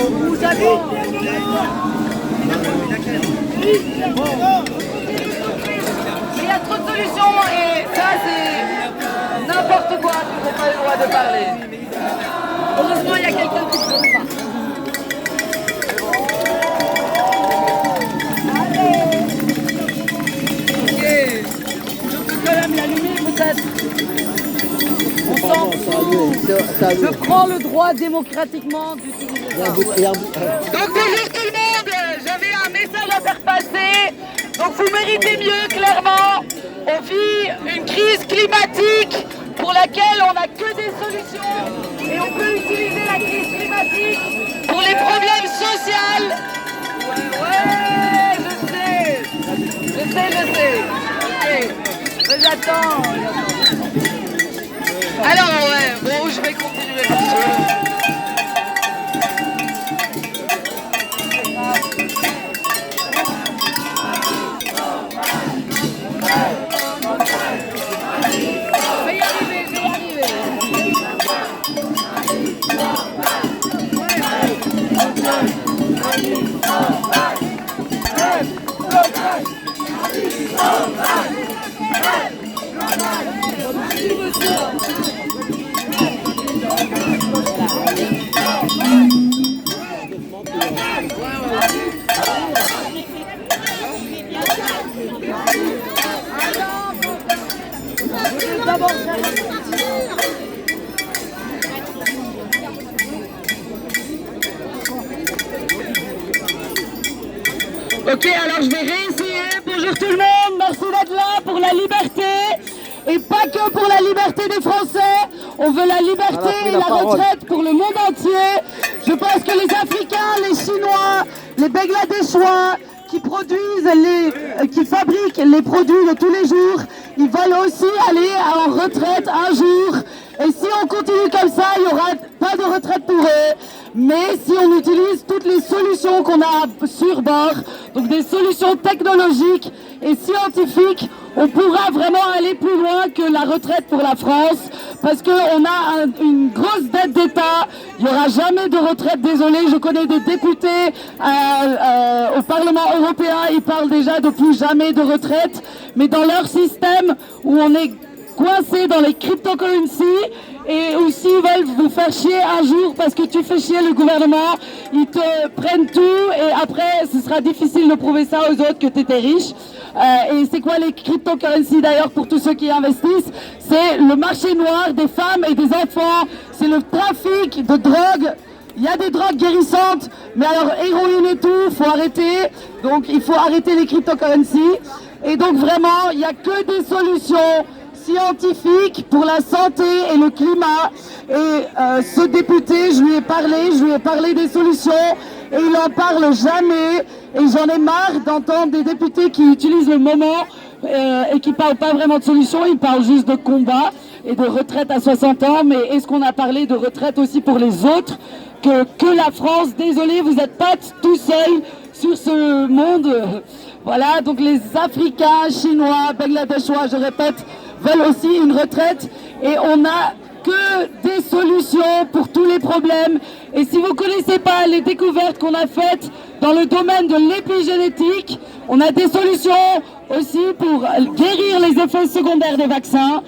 Vous avez... Mais il y a trop de solutions et ça c'est n'importe quoi qui n'a pas le droit de parler. Heureusement il y a quelqu'un qui ne peut pas. Ok, je peux quand même l'allumer peut-être. On s'en fout. Je prends le droit démocratiquement d'utiliser ça. Donc bonjour tout le monde, j'avais un message à faire passer. Donc vous méritez mieux, clairement. On vit une crise climatique pour laquelle on n'a que des solutions. Et on peut utiliser la crise climatique pour les problèmes sociaux. Ouais, je sais. Ok, mais j'attends. Alors ouais, bon, je vais continuer un petit peu. Ok, alors je vais réessayer. Bonjour tout le monde, merci d'être là pour la liberté. Et pas que pour la liberté des Français. On veut la liberté et la retraite pour le monde entier. Je pense que les Africains, les Chinois, les Bangladeshois qui qui fabriquent les produits de tous les jours, ils veulent aussi aller en retraite un jour. Et si on continue comme ça, il n'y aura pas de retraite pour eux. Mais si on utilise toutes les solutions qu'on a sur bord, donc des solutions technologiques et scientifiques, on pourra vraiment aller plus loin que la retraite pour la France, parce qu'on a une grosse dette d'État. Il n'y aura jamais de retraite, désolé. Je connais des députés au Parlement européen, ils parlent déjà de plus jamais de retraite, mais dans leur système où on est coincé dans les cryptocurrencies, et aussi ils veulent vous faire chier un jour parce que tu fais chier le gouvernement, ils te prennent tout et après ce sera difficile de prouver ça aux autres que tu étais riche. Et c'est quoi les cryptocurrencies d'ailleurs pour tous ceux qui investissent? C'est le marché noir des femmes et des enfants, c'est le trafic de drogue. Il y a des drogues guérissantes, mais alors héroïne et tout, faut arrêter. Donc il faut arrêter les cryptocurrencies. Et donc vraiment, il n'y a que des solutions scientifiques pour la santé et le climat. Et ce député, je lui ai parlé des solutions et il n'en parle jamais. Et j'en ai marre d'entendre des députés qui utilisent le moment et qui ne parlent pas vraiment de solutions, ils parlent juste de combat et de retraite à 60 ans. Mais est-ce qu'on a parlé de retraite aussi pour les autres que la France? Désolé, vous n'êtes pas tout seul sur ce monde. Voilà, donc les Africains, Chinois, Bangladeshois, je répète, veulent aussi une retraite et on n'a que des solutions pour tous les problèmes. Et si vous ne connaissez pas les découvertes qu'on a faites dans le domaine de l'épigénétique, on a des solutions aussi pour guérir les effets secondaires des vaccins.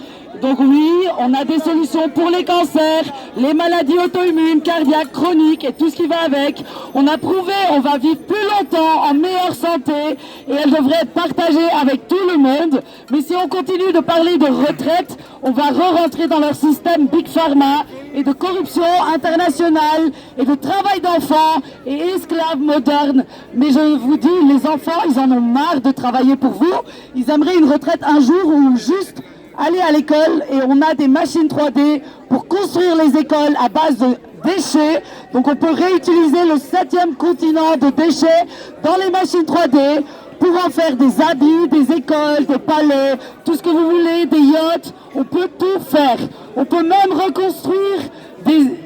Donc oui, on a des solutions pour les cancers, les maladies auto-immunes, cardiaques, chroniques et tout ce qui va avec. On a prouvé, on va vivre plus longtemps, en meilleure santé et elle devrait être partagée avec tout le monde. Mais si on continue de parler de retraite, on va re-rentrer dans leur système Big Pharma et de corruption internationale et de travail d'enfants et esclaves modernes. Mais je vous dis, les enfants, ils en ont marre de travailler pour vous. Ils aimeraient une retraite un jour où juste aller à l'école et on a des machines 3D pour construire les écoles à base de déchets. Donc on peut réutiliser le 7e continent de déchets dans les machines 3D pour en faire des habits, des écoles, des palais, tout ce que vous voulez, des yachts. On peut tout faire. On peut même reconstruire des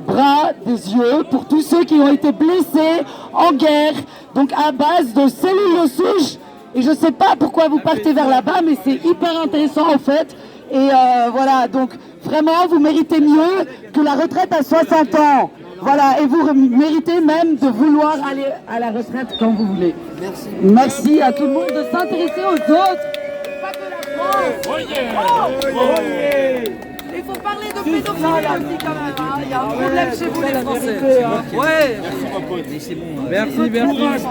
bras, des yeux pour tous ceux qui ont été blessés en guerre. Donc à base de cellules de souche. Et je ne sais pas pourquoi vous partez vers là-bas, mais c'est hyper intéressant en fait. Et voilà, donc vraiment, vous méritez mieux que la retraite à 60 ans. Voilà, et vous méritez même de vouloir aller à la retraite quand vous voulez. Merci. Merci à tout le monde de s'intéresser aux autres. Pas que la France. Il faut parler de pédophilie aussi quand même. Hein. Il y a un problème chez vous les Français. Ouais. Merci, merci.